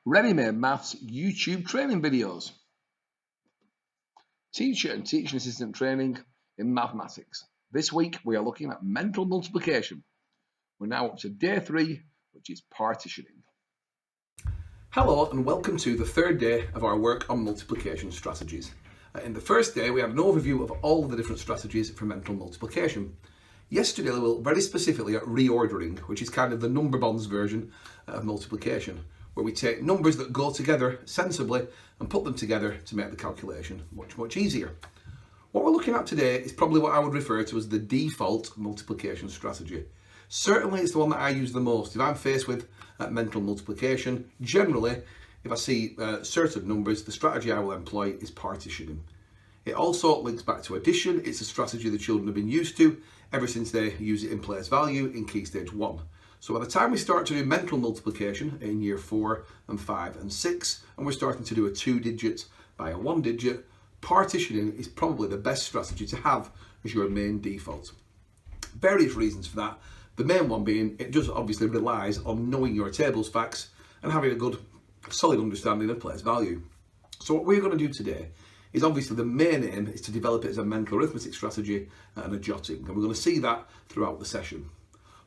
Ready-made maths YouTube training videos. Teacher and teaching assistant training in mathematics. This week we are looking at mental multiplication. We're now up to day 3, which is partitioning. Hello and welcome to the third day of our work on multiplication strategies. In the first day we had an overview of all of the different strategies for mental multiplication. Yesterday we looked very specifically at reordering, which is kind of the number bonds version of multiplication, where we take numbers that go together sensibly and put them together to make the calculation much easier. What we're looking at today is probably what I would refer to as the default multiplication strategy. Certainly it's the one that I use the most. If I'm faced with mental multiplication, generally if I see certain numbers, the strategy I will employ is partitioning. It also links back to addition. It's a strategy the children have been used to ever since they use it in place value in Key Stage 1. So by the time we start to do mental multiplication in year 4 and 5 and 6, and we're starting to do a 2-digit by a 1-digit, partitioning is probably the best strategy to have as your main default. Various reasons for that. The main one being it just obviously relies on knowing your tables facts and having a good solid understanding of place value. So what we're going to do today is obviously the main aim is to develop it as a mental arithmetic strategy and a jotting, and we're going to see that throughout the session.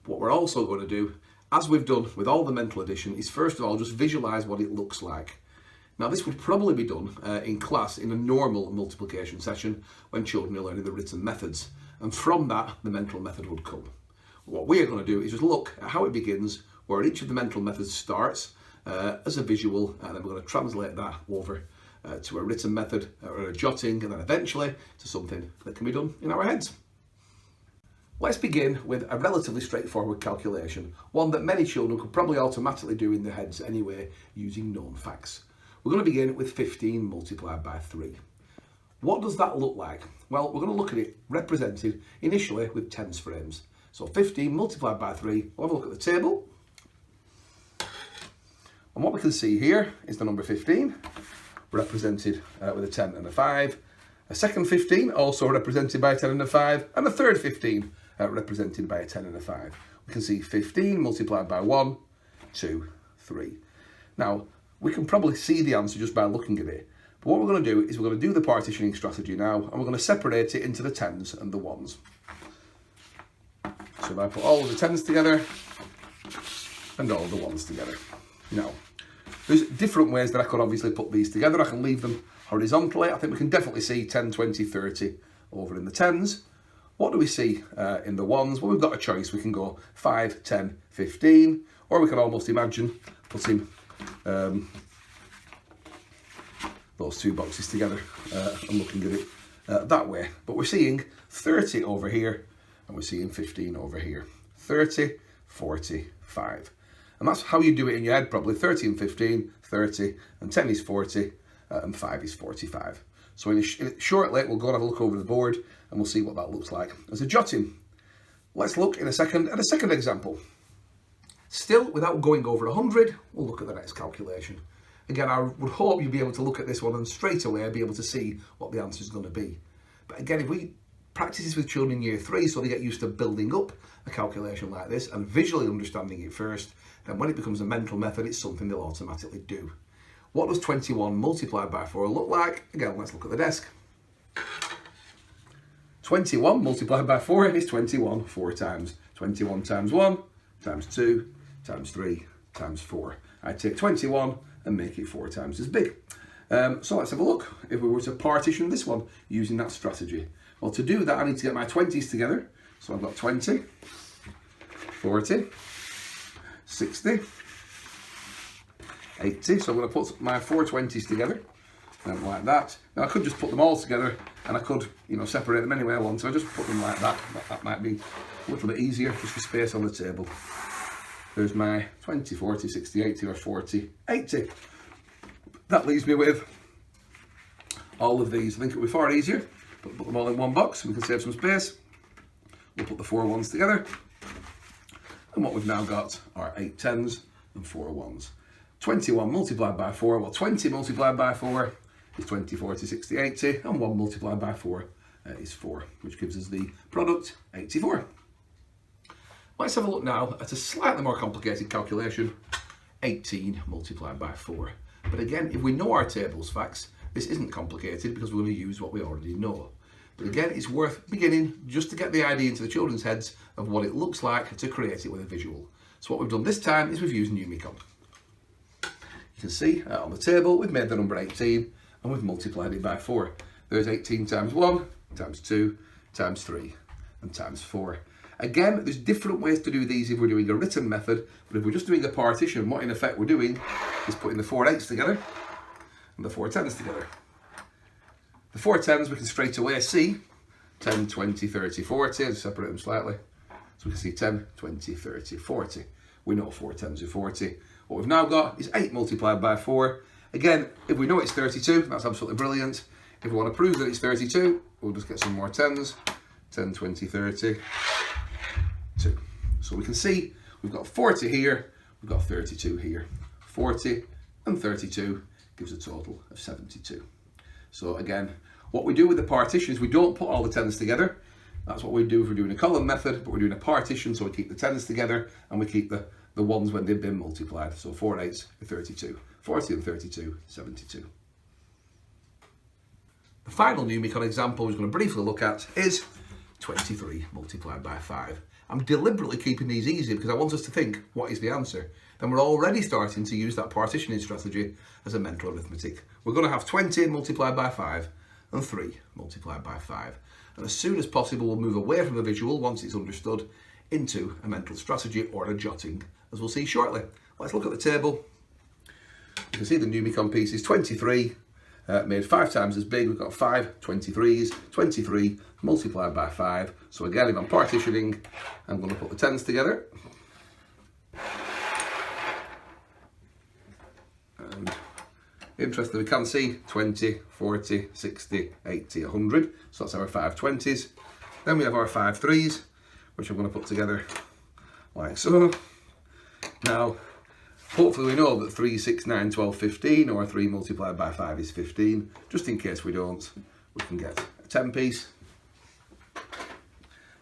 What we're also going to do, as we've done with all the mental addition, is first of all just visualise what it looks like. Now this would probably be done in class in a normal multiplication session when children are learning the written methods, and from that the mental method would come. What we're going to do is just look at how it begins, where each of the mental methods starts as a visual, and then we're going to translate that over to a written method or a jotting, and then eventually to something that can be done in our heads. Let's begin with a relatively straightforward calculation, one that many children could probably automatically do in their heads anyway using known facts. We're going to begin with 15 multiplied by 3. What does that look like? Well, we're going to look at it represented initially with tens frames. So 15 multiplied by 3, we'll have a look at the table. And what we can see here is the number 15, represented with a 10 and a 5. A second 15, also represented by a 10 and a 5. And a third 15, represented by a 10 and a 5. We can see 15 multiplied by 1, 2, 3. Now, we can probably see the answer just by looking at it. But what we're going to do is we're going to do the partitioning strategy now, and we're going to separate it into the 10s and the 1s. So if I put all of the 10s together and all of the 1s together. Now, there's different ways that I could obviously put these together. I can leave them horizontally. I think we can definitely see 10, 20, 30 over in the 10s. What do we see in the 1s? Well, we've got a choice. We can go 5, 10, 15, or we can almost imagine putting those two boxes together and looking at it that way. But we're seeing 30 over here, and we're seeing 15 over here. 30, 40, 5. And that's how you do it in your head probably. 30 and 15, 30, and 10 is 40, and 5 is 45. So shortly we'll go and have a look over the board and we'll see what that looks like as a jotting. Let's look in a second at a second example. Still, without going over 100, we'll look at the next calculation. Again, I would hope you'll be able to look at this one and straight away be able to see what the answer is going to be. But again, if we practice this with children in year 3 so they get used to building up a calculation like this and visually understanding it first, then when it becomes a mental method, it's something they'll automatically do. What does 21 multiplied by 4 look like? Again, let's look at the desk. 21 multiplied by 4 is 21 4 times. 21 times 1 times 2 times 3 times 4. I take 21 and make it 4 times as big. So let's have a look if we were to partition this one using that strategy. Well, to do that, I need to get my 20s together. So I've got 20, 40, 60, 80. So I'm going to put my 4 20s together, like that. Now I could just put them all together, and I could, separate them any way I want. So I just put them like that. That might be a little bit easier, just for space on the table. There's my 20, 40, 60, 80, or 40, 80. That leaves me with all of these. I think it would be far easier. Put them all in one box, we can save some space. We'll put the 4 1s together. And what we've now got are 8 10s and 4 1s. 21 multiplied by 4, well 20 multiplied by 4 is 20, 40, 60, 80, and 1 multiplied by 4 is 4, which gives us the product 84. Let's have a look now at a slightly more complicated calculation 18 multiplied by 4. But again, if we know our tables facts, this isn't complicated because we're going to use what we already know. But again, it's worth beginning just to get the idea into the children's heads of what it looks like to create it with a visual. So what we've done this time is we've used Numicon. You can see on the table we've made the number 18 and we've multiplied it by 4. There's 18 times 1, times 2, times 3 and times 4. Again, there's different ways to do these if we're doing a written method, but if we're just doing a partition, what in effect we're doing is putting the 4 8s together and the 4 10s together. The 4 10s we can straight away see 10, 20, 30, 40. I'll just separate them slightly. So we can see 10, 20, 30, 40. We know 4 10s are 40. What we've now got is 8 multiplied by 4. Again, if we know it's 32, that's absolutely brilliant. If we want to prove that it's 32, we'll just get some more 10s. 10, 20, 30, 2. So we can see we've got 40 here, we've got 32 here. 40 and 32 gives a total of 72. So again, what we do with the partition is we don't put all the 10s together. That's what we do if we're doing a column method, but we're doing a partition, so we keep the 10s together and we keep the ones when they've been multiplied. So 4 8s are 32. 40 and 32, 72. The final Numicon example we're going to briefly look at is 23 multiplied by 5. I'm deliberately keeping these easy because I want us to think, what is the answer? Then we're already starting to use that partitioning strategy as a mental arithmetic. We're going to have 20 multiplied by 5 and 3 multiplied by 5. And as soon as possible, we'll move away from the visual once it's understood into a mental strategy or a jotting, as we'll see shortly. Let's look at the table. You can see the Numicon piece is 23. Made 5 times as big, we've got 5 23s, 23 multiplied by 5. So again, if I'm partitioning, I'm going to put the 10s together. And interestingly, we can see 20, 40, 60, 80, 100. So that's our 5 20s. Then we have our 5 3s, which I'm going to put together like so. Now, hopefully we know that 3, 6, 9, 12, 15, or 3 multiplied by 5 is 15. Just in case we don't, we can get a 10 piece.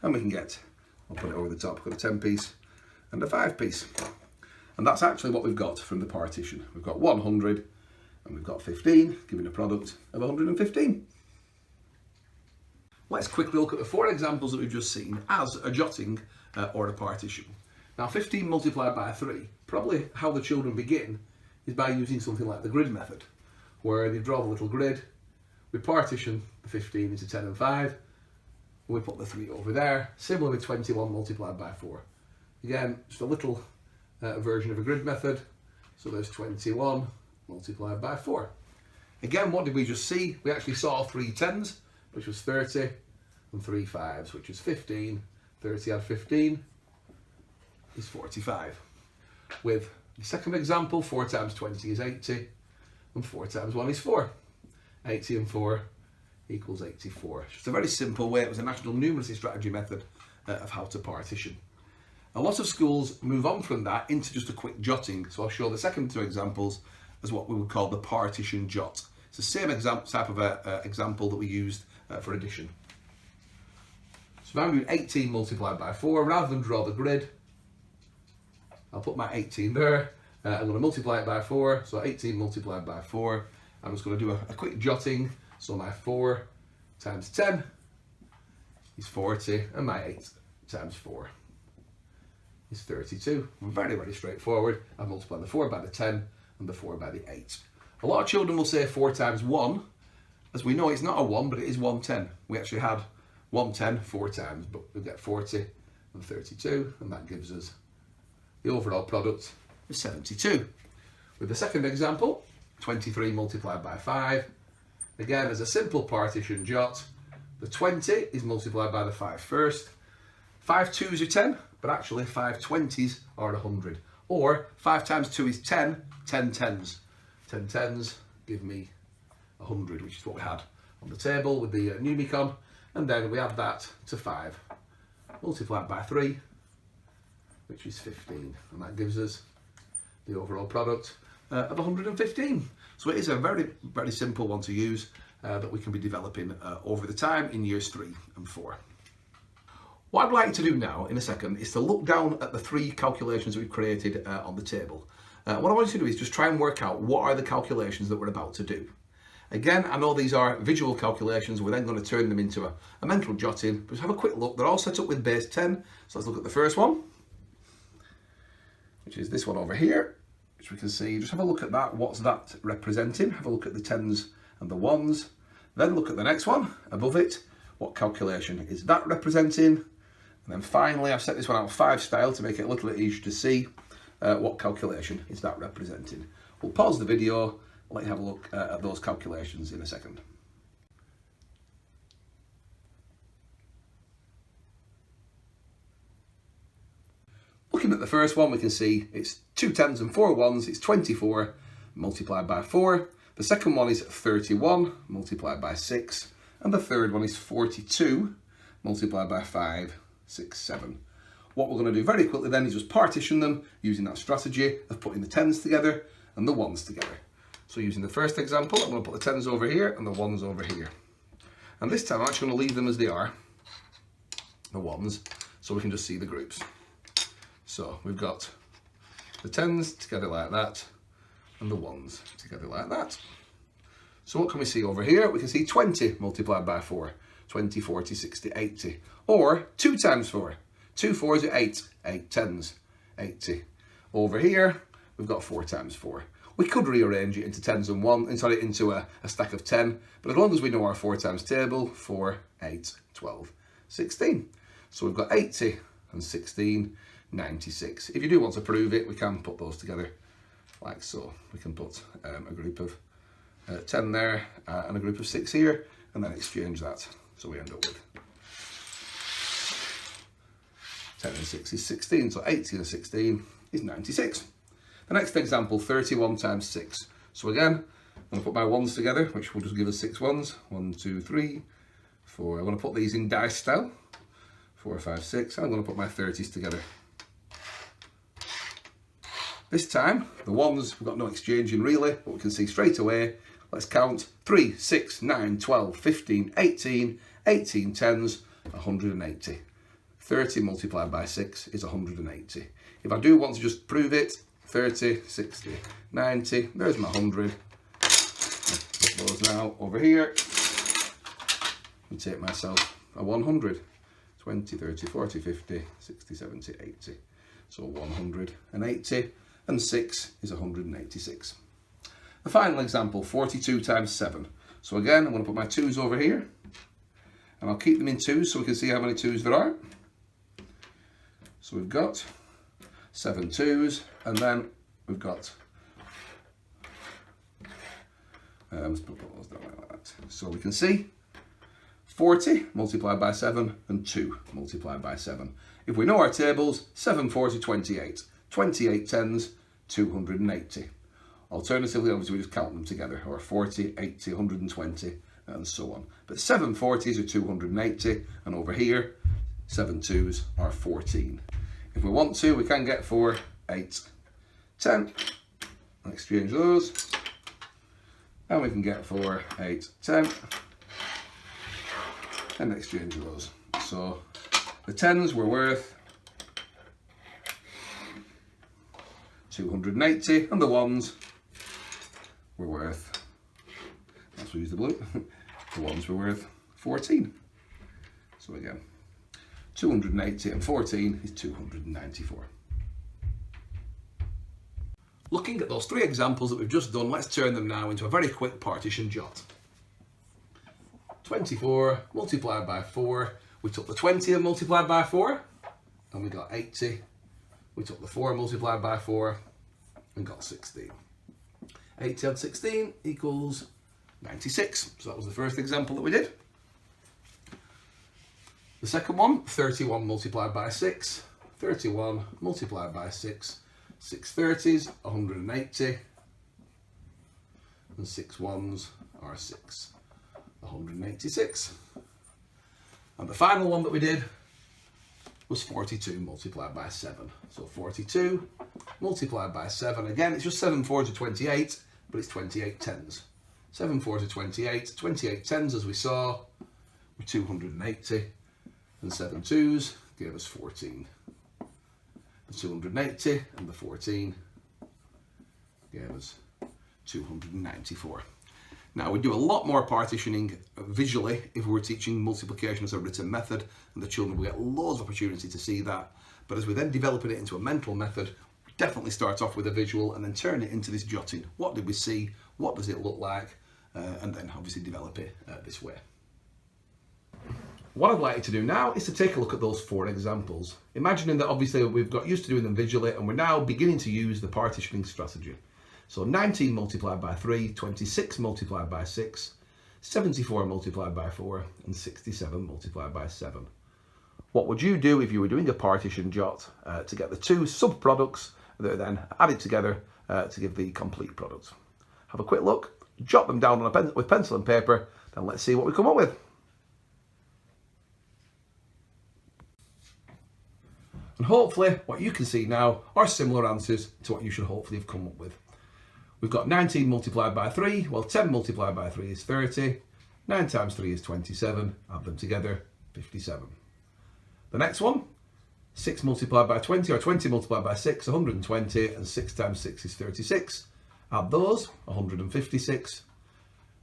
And we can get, I'll put it over the top, we've got a 10 piece and a 5 piece. And that's actually what we've got from the partition. We've got 100 and we've got 15, giving a product of 115. Let's quickly look at the 4 examples that we've just seen as a jotting or a partition. Now 15 multiplied by 3, probably how the children begin is by using something like the grid method, where they draw a little grid, we partition the 15 into 10 and 5, and we put the 3 over there. Similar with 21 multiplied by 4. Again, just a little version of a grid method, so there's 21 multiplied by 4. Again, what did we just see? We actually saw 3 10s, which was 30, and 3 5s, which is 15. 30 add 15 is 45. With the second example, 4 times 20 is 80, and 4 times 1 is 4. 80 and 4 equals 84. Just a very simple way. It was a national numeracy strategy method of how to partition. A lot of schools move on from that into just a quick jotting, so I'll show the second 2 examples as what we would call the partition jot. It's the same type of example that we used for addition. So if I'm doing 18 multiplied by 4, rather than draw the grid, I'll put my 18 there. I'm going to multiply it by 4, so 18 multiplied by 4. I'm just going to do a quick jotting. So my 4 times 10 is 40, and my 8 times 4 is 32. Very, very straightforward. I've multiplied the 4 by the 10 and the 4 by the 8. A lot of children will say 4 times 1. As we know, it's not a 1, but it is 110. We actually had 110 4 times, but we get 40 and 32, and that gives us the overall product is 72. With the second example, 23 multiplied by 5. Again, as a simple partition jot, the 20 is multiplied by the 5 first. 5 2s are 10, but actually 5 20s are 100. Or 5 times 2 is 10, 10 10s. 10 10s give me 100, which is what we had on the table with the Numicon. And then we add that to 5 multiplied by 3, which is 15, and that gives us the overall product of 115. So it is a very, very simple one to use that we can be developing over the time in years 3 and 4. What I'd like to do now in a second is to look down at the 3 calculations that we've created on the table. what I want you to do is just try and work out what are the calculations that we're about to do. Again, I know these are visual calculations. We're then going to turn them into a mental jotting. But just have a quick look. They're all set up with base 10. So let's look at the first one, which is this one over here, which we can see. Just have a look at that. What's that representing? Have a look at the 10s and the 1s. Then look at the next one above it. What calculation is that representing? And then finally, I've set this one out 5 style to make it a little bit easier to see. What calculation is that representing? We'll pause the video. I'll let you have a look at those calculations in a second. Looking at the first one, we can see it's 2 10s and 4 1s. It's 24 multiplied by 4. The second one is 31 multiplied by 6. And the third one is 42 multiplied by 5, 6, 7. What we're going to do very quickly then is just partition them using that strategy of putting the 10s together and the 1s together. So using the first example, I'm going to put the 10s over here and the 1s over here. And this time I'm actually going to leave them as they are, the 1s, so we can just see the groups. So we've got the 10s together like that and the 1s together like that. So what can we see over here? We can see 20 multiplied by 4, 20, 40, 60, 80. Or 2 times 4, 2 4s are 8, 8 10s, 80. Over here, we've got 4 times 4. We could rearrange it into 10s and 1, and turn it into a stack of 10, but as long as we know our 4 times table, 4, 8, 12, 16. So we've got 80 and 16, 96. If you do want to prove it, we can put those together like so. We can put a group of 10 there and a group of 6 here, and then exchange that. So we end up with 10 and 6 is 16, so 80 and 16 is 96. The next example, 31 times 6. So again, I'm going to put my 1s together, which will just give us 6 1s. 1, 2, 3, 4. I'm going to put these in dice style. 4, 5, 6. I'm going to put my 30s together. This time, the 1s, we've got no exchanging really, but we can see straight away. Let's count 3, 6, 9, 12, 15, 18, 18 10s, 180. 30 multiplied by 6 is 180. If I do want to just prove it, 30, 60, 90, there's my 100. Put those now over here and take myself a 100. 20, 30, 40, 50, 60, 70, 80. So 180 and 6 is 186. The final example, 42 times 7. So again, I'm going to put my 2s over here and I'll keep them in 2s so we can see how many 2s there are. So we've got 7 2s, and then we've got, let's put those down like that. So we can see 40 multiplied by 7 and 2 multiplied by 7. If we know our tables, 7, 40, 28. 28 10s, 280. Alternatively, obviously, we just count them together, or 40, 80, 120, and so on. But 7 40s are 280, and over here, 7 2s are 14. If we want to, we can get 4, 8, 10, and exchange those. And we can get 4, 8, 10, and exchange those. So the 10s were worth 280, and the 1s were worth, let's use the blue, the 1s were worth 14. So again, 280 and 14 is 294. Looking at those 3 examples that we've just done, let's turn them now into a very quick partition jot. 24 multiplied by 4, we took the 20 and multiplied by 4, and we got 80. We took the 4 multiplied by 4 and got 16. 80 and 16 equals 96. So that was the first example that we did. The second one, 31 multiplied by 6. 31 multiplied by 6. 6 30s, 180. And 6 1s are 6. 186. And the final one that we did was 42 multiplied by 7. So 42 multiplied by 7. Again, it's just 7 4 to 28, but it's 28 10s. 7 4 to 28. 28 10s, as we saw, were 280. And 7 2s gave us 14. The 280 and the 14 gave us 294. Now, we do a lot more partitioning visually if we're teaching multiplication as a written method, and the children will get loads of opportunity to see that. But as we then develop it into a mental method, we definitely start off with a visual and then turn it into this jotting. What did we see? What does it look like? And then obviously develop it this way. What I'd like you to do now is to take a look at those 4 examples, imagining that obviously we've got used to doing them visually and we're now beginning to use the partitioning strategy. So 19 multiplied by 3, 26 multiplied by 6, 74 multiplied by 4, and 67 multiplied by 7. What would you do if you were doing a partition jot to get the 2 subproducts that are then added together to give the complete product? Have a quick look, jot them down on with pencil and paper, then let's see what we come up with. And hopefully what you can see now are similar answers to what you should hopefully have come up with. We've got 19 multiplied by 3, well 10 multiplied by 3 is 30, 9 times 3 is 27, add them together, 57. The next one, 6 multiplied by 20 or 20 multiplied by 6, 120, and 6 times 6 is 36, add those, 156.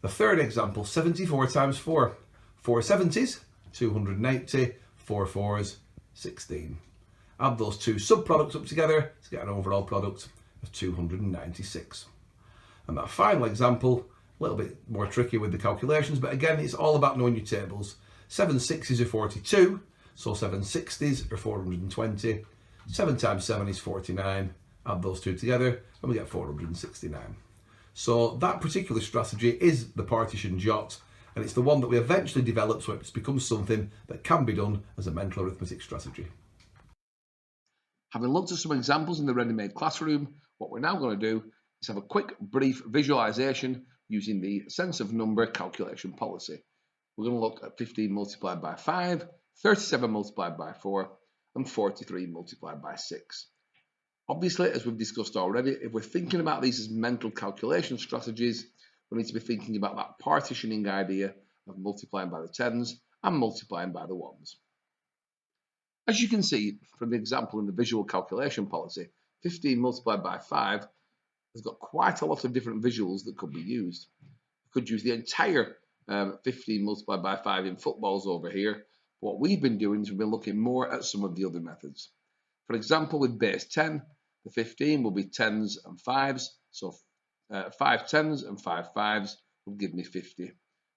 The third example, 74 times 4, 4 70s, 280, 4 4s, 16. Add those 2 subproducts up together to get an overall product of 296. And that final example, a little bit more tricky with the calculations, but again, it's all about knowing your tables. 7 6s are 42, so 7 60s are 420. 7 times 7 is 49. Add those 2 together and we get 469. So that particular strategy is the partition jot, and it's the one that we eventually develop so it becomes something that can be done as a mental arithmetic strategy. Having looked at some examples in the ready-made classroom, what we're now going to do is have a quick, brief visualization using the sense of number calculation policy. We're going to look at 15 multiplied by 5, 37 multiplied by 4, and 43 multiplied by 6. Obviously, as we've discussed already, if we're thinking about these as mental calculation strategies, we need to be thinking about that partitioning idea of multiplying by the tens and multiplying by the ones. As you can see from the example in the visual calculation policy, 15 multiplied by 5 has got quite a lot of different visuals that could be used. You could use the entire 15 multiplied by 5 in footballs over here. What we've been doing is we've been looking more at some of the other methods. For example, with base 10, the 15 will be 10s and 5s. So 5 10s and 5 5s will give me 50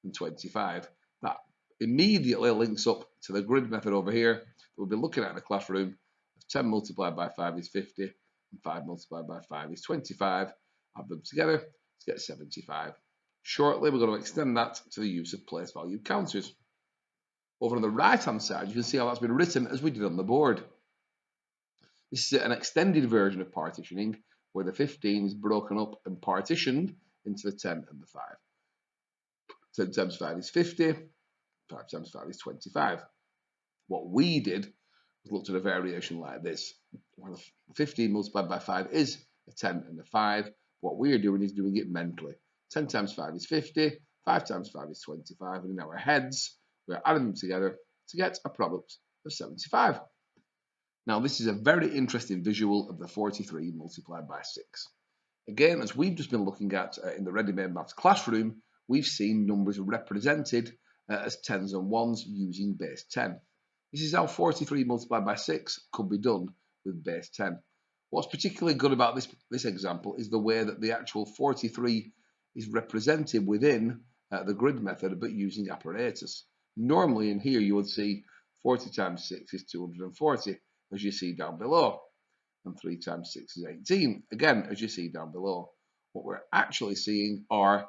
and 25. That immediately links up to the grid method over here. We'll be looking at in the classroom. 10 multiplied by 5 is 50, and 5 multiplied by 5 is 25. Add them together to get 75. Shortly, we're going to extend that to the use of place value counters. Over on the right-hand side, you can see how that's been written as we did on the board. This is an extended version of partitioning, where the 15 is broken up and partitioned into the 10 and the 5. 10 times 5 is 50, 5 times 5 is 25. What we did was looked at a variation like this, where the 15 multiplied by 5 is a 10 and a 5. What we're doing is doing it mentally. 10 times 5 is 50, 5 times 5 is 25, and in our heads, we're adding them together to get a product of 75. Now, this is a very interesting visual of the 43 multiplied by 6. Again, as we've just been looking at in the ready-made maths classroom, we've seen numbers represented as 10s and 1s using base 10. This is how 43 multiplied by 6 could be done with base 10. What's particularly good about this example is the way that the actual 43 is represented within the grid method, but using apparatus. Normally in here you would see 40 times 6 is 240, as you see down below, and 3 times 6 is 18, again as you see down below. What we're actually seeing are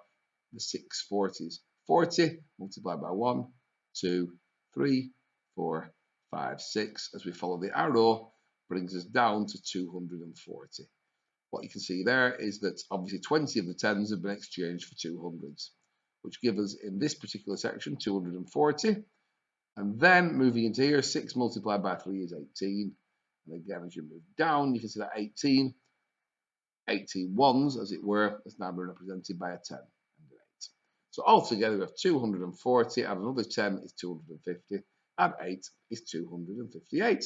the 640s. 40 multiplied by 1, 2, 3, 4, 5, 6, as we follow the arrow, brings us down to 240. What you can see there is that obviously 20 of the 10s have been exchanged for 200s, which give us in this particular section 240. And then moving into here, 6 multiplied by 3 is 18. And again, as you move down, you can see that 18 ones, as it were, has now been represented by a 10 and an 8. So altogether we have 240, add another 10 is 250, add 8 is 258. You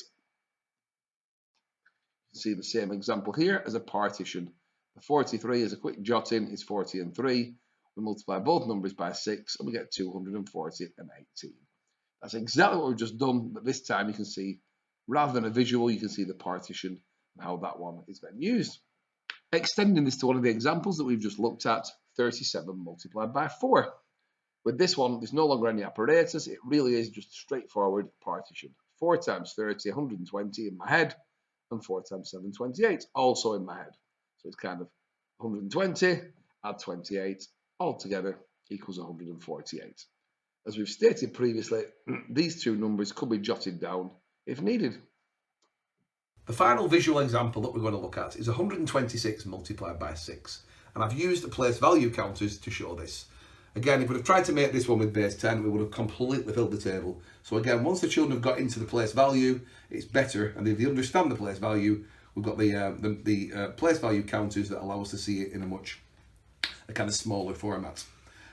can see the same example here as a partition. The 43 is a quick jotting, is 40 and 3. We multiply both numbers by 6 and we get 240 and 18. That's exactly what we've just done, but this time you can see, rather than a visual, you can see the partition and how that one is then used. Extending this to one of the examples that we've just looked at, 37 multiplied by 4. With this one, there's no longer any apparatus. It really is just straightforward partition. 4 times 30, 120 in my head, and 4 times 7, 28, also in my head. So it's kind of 120, add 28, altogether equals 148. As we've stated previously, these two numbers could be jotted down if needed. The final visual example that we're going to look at is 126 multiplied by 6. And I've used the place value counters to show this. Again, if we'd have tried to make this one with base 10, we would have completely filled the table. So again, once the children have got into the place value, it's better. And if they understand the place value, we've got the place value counters that allow us to see it in a kind of smaller format.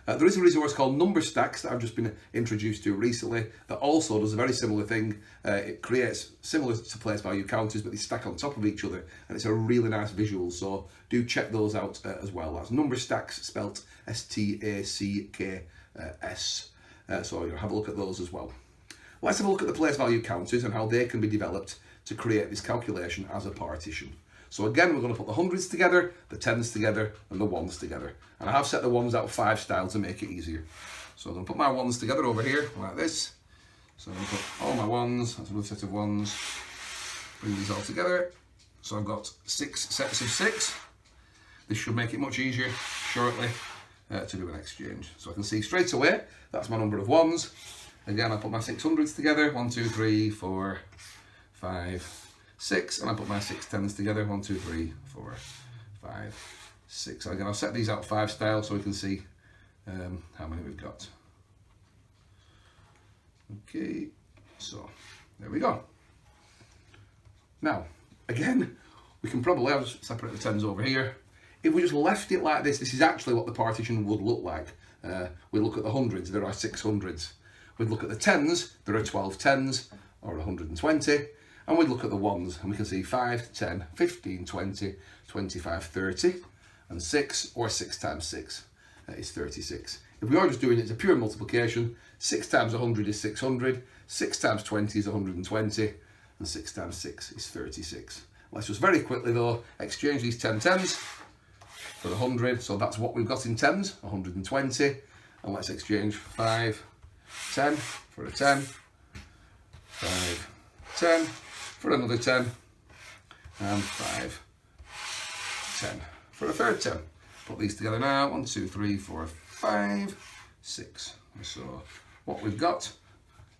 There is a resource called Number Stacks that I've just been introduced to recently that also does a very similar thing. It creates similar to place value counters, but they stack on top of each other, and it's a really nice visual, so do check those out as well. That's Number Stacks, spelt S-T-A-C-K-S. So you'll have a look at those as well. Let's have a look at the place value counters and how they can be developed to create this calculation as a partition. So again, we're going to put the hundreds together, the tens together, and the ones together. And I have set the ones out 5 style to make it easier. So I'm going to put my ones together over here, like this. So I'm going to put all my ones, that's another set of ones, bring these all together. So I've got 6 sets of 6. This should make it much easier shortly to do an exchange. So I can see straight away, that's my number of ones. Again, I put my 600s together, 1, 2, 3, 4, 5, 6, and I put my 6 tens together, 1, 2, 3, 4, 5, 6. So again, I'll set these out 5 style so we can see how many we've got. Okay, so there we go. Now, again, we can probably, I'll just separate the tens over here. If we just left it like this, this is actually what the partition would look like. We look at the hundreds, there are 6 hundreds. We'd look at the tens, there are 12 tens, or 120. And we look at the ones and we can see 5, 10, 15, 20, 25, 30, and 6, or 6 times 6 is 36. If we are just doing it as a pure multiplication, 6 times 100 is 600, 6 times 20 is 120, and 6 times 6 is 36. Let's just very quickly though, exchange these 10 tens for 100, so that's what we've got in tens, 120, and let's exchange 5, 10 for a 10, 5, 10, for another 10, and 5, 10 for a third 10. Put these together now, 1, 2, 3, 4, 5, 6. So what we've got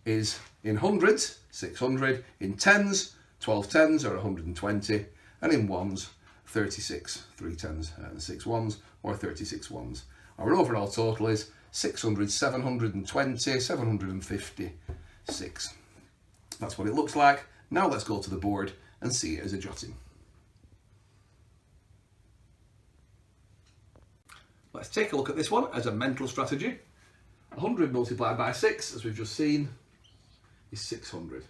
is in hundreds, 600, in tens, 12 tens or 120, and in ones, 36, 3 tens and 6 ones, or 36 ones. Our overall total is 600, 720, 756. That's what it looks like. Now let's go to the board and see it as a jotting. Let's take a look at this one as a mental strategy. 100 multiplied by 6, as we've just seen, is 600.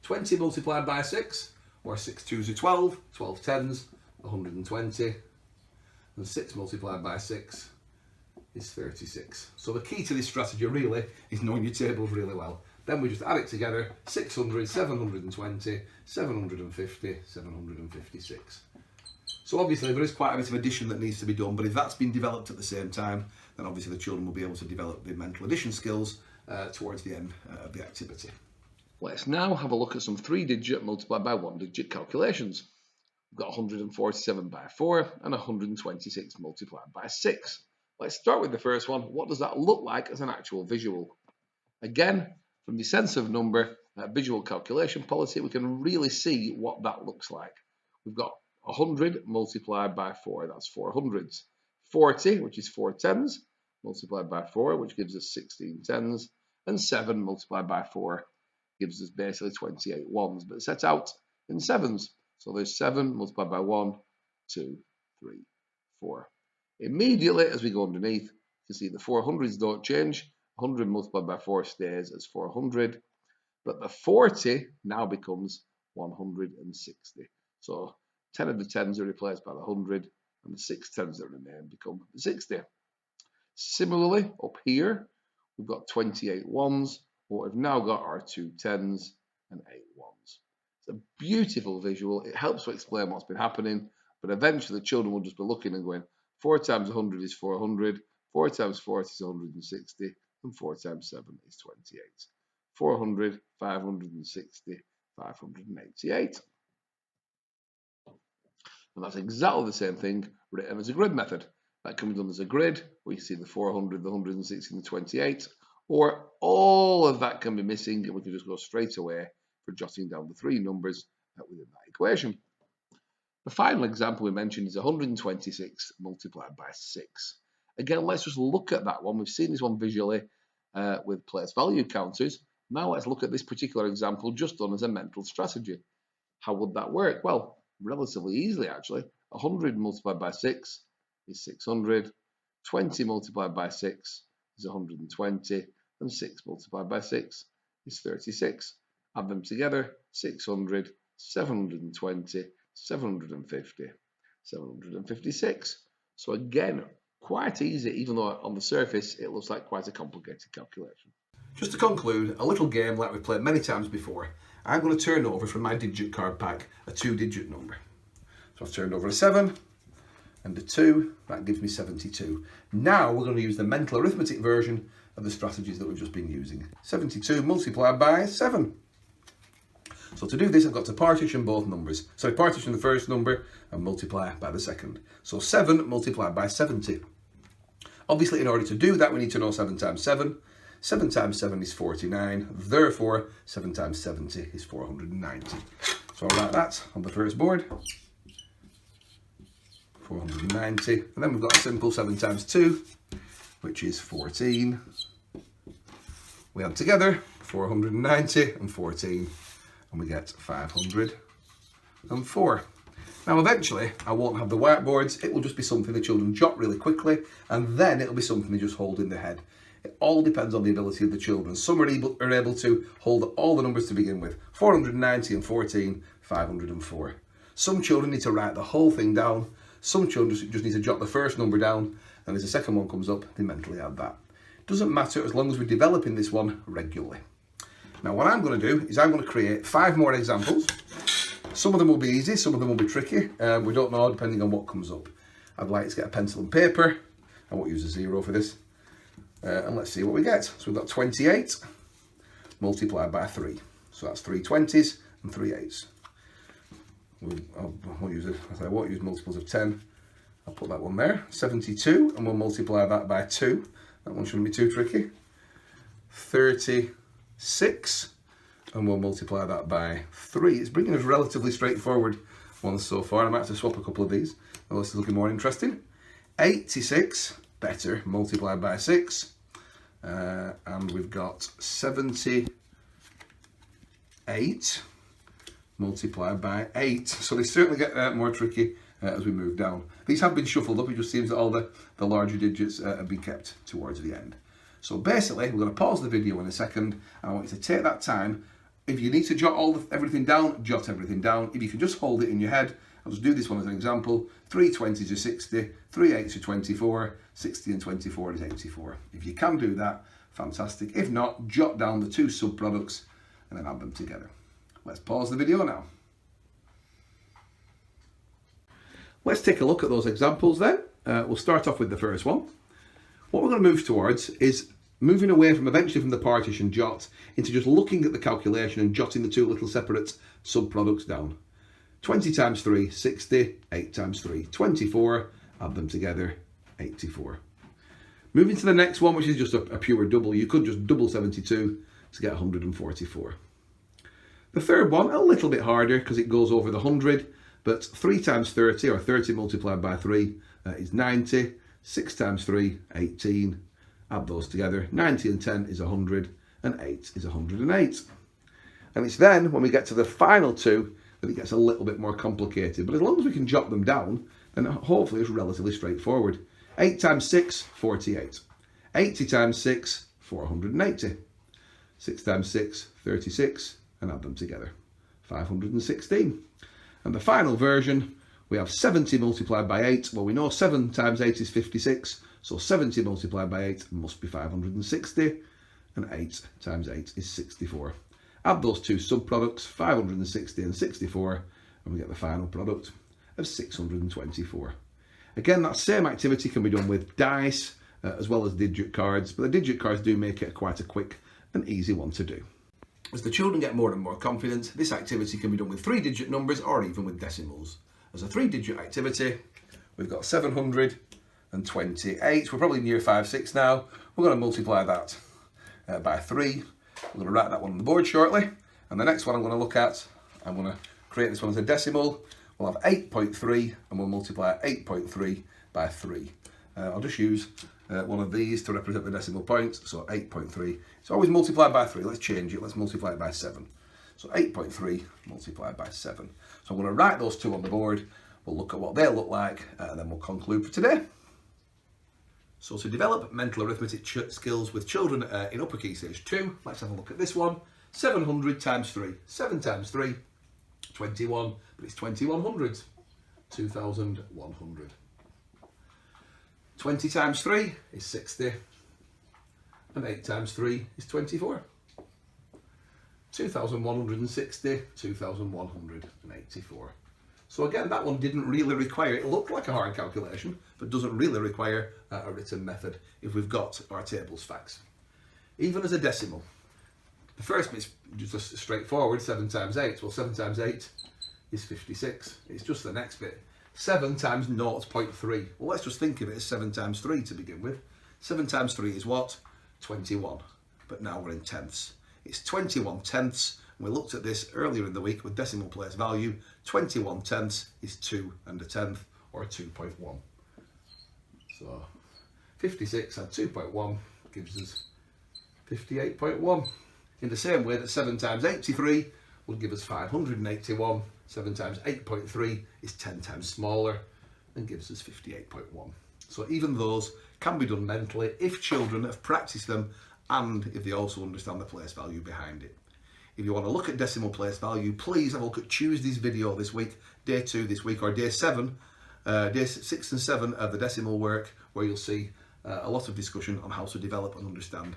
20 multiplied by 6, or 6 twos are 12, 12 tens, 120. And 6 multiplied by 6 is 36. So the key to this strategy really is knowing your tables really well. Then we just add it together, 600, 720, 750, 756. So obviously there is quite a bit of addition that needs to be done, but if that's been developed at the same time, then obviously the children will be able to develop the mental addition skills towards the end of the activity. Let's now have a look at some 3-digit multiplied by 1-digit calculations. We've got 147 by 4 and 126 multiplied by 6. Let's start with the first one. What does that look like as an actual visual? Again, from the sense of number, visual calculation policy, we can really see what that looks like. We've got 100 multiplied by 4, that's 4 hundreds. 40, which is 4 tens, multiplied by 4, which gives us 16 tens. And 7 multiplied by 4 gives us basically 28 ones, but set out in sevens. So there's 7 multiplied by 1, 2, 3, 4. Immediately, as we go underneath, you can see the 400s don't change. 100 multiplied by 4 stays as 400, but the 40 now becomes 160. So 10 of the 10s are replaced by the 100, and the 6 tens that remain become 60. Similarly, up here, we've got 28 ones, but we've now got our 2 tens and 8 ones. It's a beautiful visual. It helps to explain what's been happening, but eventually the children will just be looking and going, 4 times 100 is 400, 4 times 40 is 160, and 4 times 7 is 28. 400, 560, 588. And that's exactly the same thing written as a grid method. That can be done as a grid, where you see the 400, the 160, and the 28, or all of that can be missing, and we can just go straight away for jotting down the 3 numbers within that equation. The final example we mentioned is 126 multiplied by 6. Again, let's just look at that one. We've seen this one visually with place value counters. Now let's look at this particular example just done as a mental strategy. How would that work? Well, relatively easily actually. 100 multiplied by 6 is 600. 20 multiplied by 6 is 120. And 6 multiplied by 6 is 36. Add them together, 600, 720, 750, 756. So again, quite easy, even though on the surface it looks like quite a complicated calculation. Just to conclude, a little game like we've played many times before. I'm going to turn over from my digit card pack a 2-digit number. So I've turned over a 7 and a 2, that gives me 72. Now we're going to use the mental arithmetic version of the strategies that we've just been using. 72 multiplied by 7. So to do this, I've got to partition both numbers. So I partition the first number and multiply by the second. So 7 multiplied by 70. Obviously, in order to do that, we need to know 7 times 7. 7 times 7 is 49. Therefore, 7 times 70 is 490. So I'll write that on the first board. 490. And then we've got a simple 7 times 2, which is 14. We add together 490 and 14. And we get 504. Now eventually I won't have the whiteboards, it will just be something the children jot really quickly, and then it'll be something they just hold in their head. It all depends on the ability of the children. Some are able to hold all the numbers to begin with. 490 and 14, 504. Some children need to write the whole thing down. Some children just need to jot the first number down, and as the second one comes up, they mentally add that. Doesn't matter as long as we're developing this one regularly. Now what I'm going to do is I'm going to create 5 more examples. Some of them will be easy, some of them will be tricky. We don't know depending on what comes up. I'd like to get a pencil and paper. I won't use a 0 for this. And let's see what we get. So we've got 28 multiplied by 3. So that's 3 20s and 3 8s. I won't use multiples of 10. I'll put that one there. 72, and we'll multiply that by 2. That one shouldn't be too tricky. 36, and we'll multiply that by 3. It's bringing us relatively straightforward ones so far. I might have to swap a couple of these. Well, this is looking more interesting. 86, better, multiplied by 6. And we've got 78 multiplied by 8. So they certainly get more tricky as we move down. These have been shuffled up. It just seems that all the larger digits have been kept towards the end. So basically, we're going to pause the video in a second, and I want you to take that time. If you need to jot everything down, jot everything down. If you can just hold it in your head, I'll just do this one as an example. 3 20s are 60, 3 8s are 24, 60 and 24 is 84. If you can do that, fantastic. If not, jot down the 2 subproducts and then add them together. Let's pause the video now. Let's take a look at those examples then. We'll start off with the first one. What we're going to move towards is moving away from eventually from the partition jot into just looking at the calculation and jotting the 2 little separate subproducts down. 20 times 3, 60, 8 times 3, 24, add them together, 84. Moving to the next one, which is just a pure double. You could just double 72 to get 144. The third one, a little bit harder because it goes over the 100, but 3 times 30, or 30 multiplied by 3, is 90. 6 times 3, 18. Add those together. 90 and 10 is 100, and 8 is 108. And it's then, when we get to the final 2, that it gets a little bit more complicated. But as long as we can jot them down, then hopefully it's relatively straightforward. 8 times 6, 48. 80 times 6, 480. 6 times 6, 36, and add them together. 516. And the final version, We have 70 multiplied by 8. Well, we know 7 times 8 is 56, so 70 multiplied by 8 must be 560, and 8 times 8 is 64. Add those two subproducts, 560 and 64, and we get the final product of 624. Again, that same activity can be done with dice as well as digit cards, but the digit cards do make it quite a quick and easy one to do. As the children get more and more confident, this activity can be done with 3-digit numbers or even with decimals. As a 3-digit activity, we've got 728. We're probably near 5, 6 now. We're going to multiply that by 3. We're going to write that one on the board shortly. And the next one I'm going to look at, I'm going to create this one as a decimal. We'll have 8.3 and we'll multiply 8.3 by 3. I'll just use one of these to represent the decimal points. So 8.3. It's always multiplied by 3. Let's change it. Let's multiply it by 7. So 8.3 multiplied by 7. So I'm going to write those two on the board. We'll look at what they look like and then we'll conclude for today. So to develop mental arithmetic skills with children in upper key stage 2, let's have a look at this one. 700 times 3. 7 times 3, 21, but it's 2100s. 2100. 20 times 3 is 60. And 8 times 3 is 24. 2160, 2184. So again, that one didn't really require, it looked like a hard calculation, but doesn't really require a written method if we've got our tables facts. Even as a decimal, the first bit's just straightforward, 7 times 8. Well, 7 times 8 is 56. It's just the next bit. 7 times 0.3. Well, let's just think of it as 7 times 3 to begin with. 7 times 3 is what? 21. But now we're in tenths. It's 21 tenths. We looked at this earlier in the week with decimal place value. 21 tenths is 2 1/10, or 2.1. So 56 and 2.1 gives us 58.1. In the same way that 7 times 83 will give us 581. 7 times 8.3 is 10 times smaller and gives us 58.1. So even those can be done mentally if children have practiced them and if they also understand the place value behind it. If you want to look at decimal place value, please have a look at Tuesday's video this week, day 2 this week, or day 7, day 6 and 7 of the decimal work, where you'll see a lot of discussion on how to develop and understand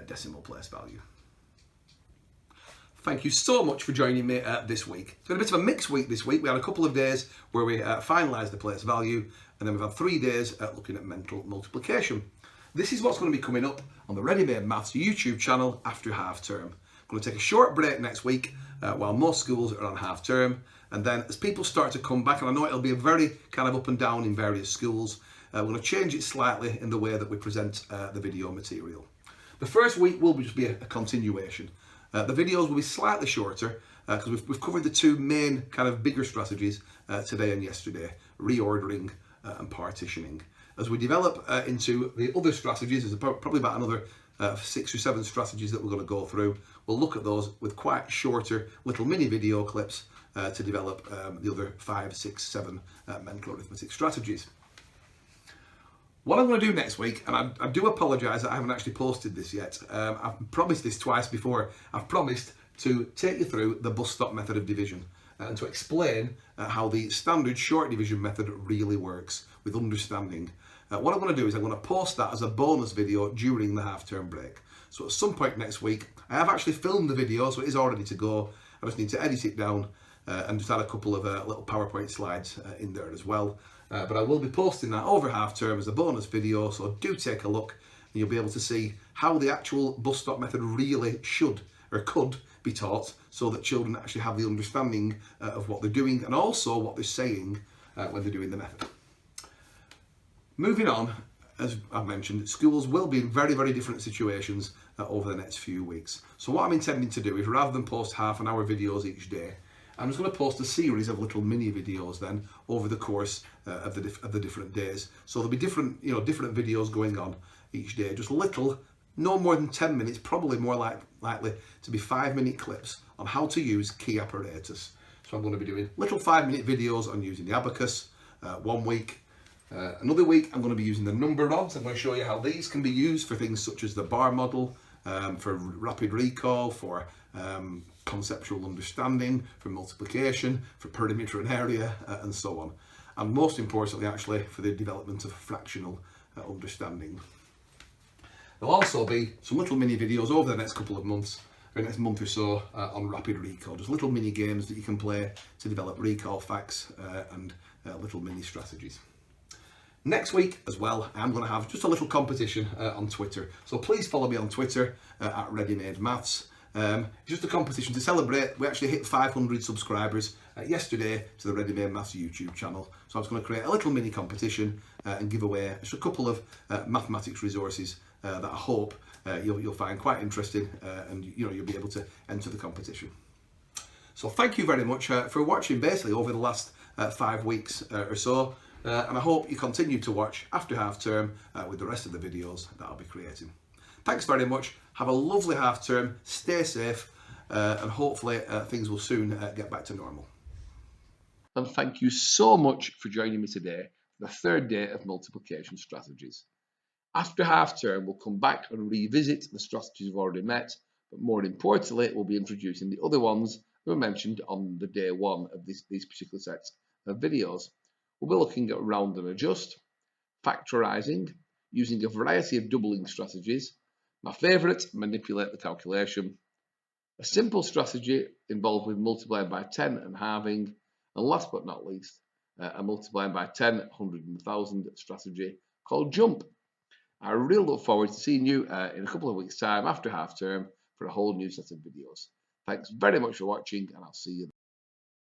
decimal place value. Thank you so much for joining me this week. It's been a bit of a mixed week this week. We had a couple of days where we finalised the place value, and then we've had 3 days looking at mental multiplication. This is what's going to be coming up on the Ready Made Maths YouTube channel after half term. I'm going to take a short break next week while most schools are on half term, and then as people start to come back, and I know it'll be a very kind of up and down in various schools, we're going to change it slightly in the way that we present the video material. The first week will just be a continuation. The videos will be slightly shorter because we've covered the 2 main kind of bigger strategies today and yesterday, reordering and partitioning. As we develop into the other strategies, there's probably about another 6 or 7 strategies that we're going to go through. We'll look at those with quite shorter little mini video clips to develop the other 5, 6, 7 mental arithmetic strategies. What I'm going to do next week, and I do apologise that I haven't actually posted this yet. I've promised this twice before. I've promised to take you through the bus stop method of division and to explain how the standard short division method really works with understanding. What I'm going to do is I'm going to post that as a bonus video during the half-term break. So at some point next week, I have actually filmed the video, so it is all ready to go. I just need to edit it down and just add a couple of little PowerPoint slides in there as well. But I will be posting that over half-term as a bonus video, so do take a look and you'll be able to see how the actual bus stop method really should or could be taught, so that children actually have the understanding of what they're doing and also what they're saying when they're doing the method. Moving on, as I've mentioned, schools will be in very, very different situations over the next few weeks. So what I'm intending to do is, rather than post half-an-hour videos each day, I'm just going to post a series of little mini videos then over the course of the different days. So there'll be different videos going on each day, just little, no more than 10 minutes, probably more likely to be 5-minute clips on how to use key apparatus. So I'm going to be doing little 5-minute videos on using the abacus one week. Another week I'm going to be using the number rods. I'm going to show you how these can be used for things such as the bar model, for rapid recall, for conceptual understanding, for multiplication, for perimeter and area, and so on. and most importantly actually for the development of fractional understanding. There'll also be some little mini videos over the next couple of months, or next month or so, on rapid recall, just little mini games that you can play to develop recall facts and little mini strategies. Next week as well, I'm going to have just a little competition on Twitter. So please follow me on Twitter at ReadyMadeMaths. It's just a competition to celebrate. We actually hit 500 subscribers yesterday to the Ready Made Maths YouTube channel. So I was going to create a little mini competition and give away just a couple of mathematics resources that I hope you'll find quite interesting, and you'll be able to enter the competition. So thank you very much for watching basically over the last 5 weeks or so. And I hope you continue to watch after half term with the rest of the videos that I'll be creating. Thanks very much. Have a lovely half term. Stay safe, and hopefully things will soon get back to normal. And thank you so much for joining me today for the third day of multiplication strategies. After half term, we'll come back and revisit the strategies we've already met, but more importantly, we'll be introducing the other ones that were mentioned on the day one of these particular sets of videos. We'll be looking at round and adjust, factorising, using a variety of doubling strategies, my favourite, manipulate the calculation, a simple strategy involved with multiplying by 10 and halving, and last but not least, a multiplying by 10, 100 and 1000 strategy called jump. I really look forward to seeing you in a couple of weeks' time after half term for a whole new set of videos. Thanks very much for watching, and I'll see you then.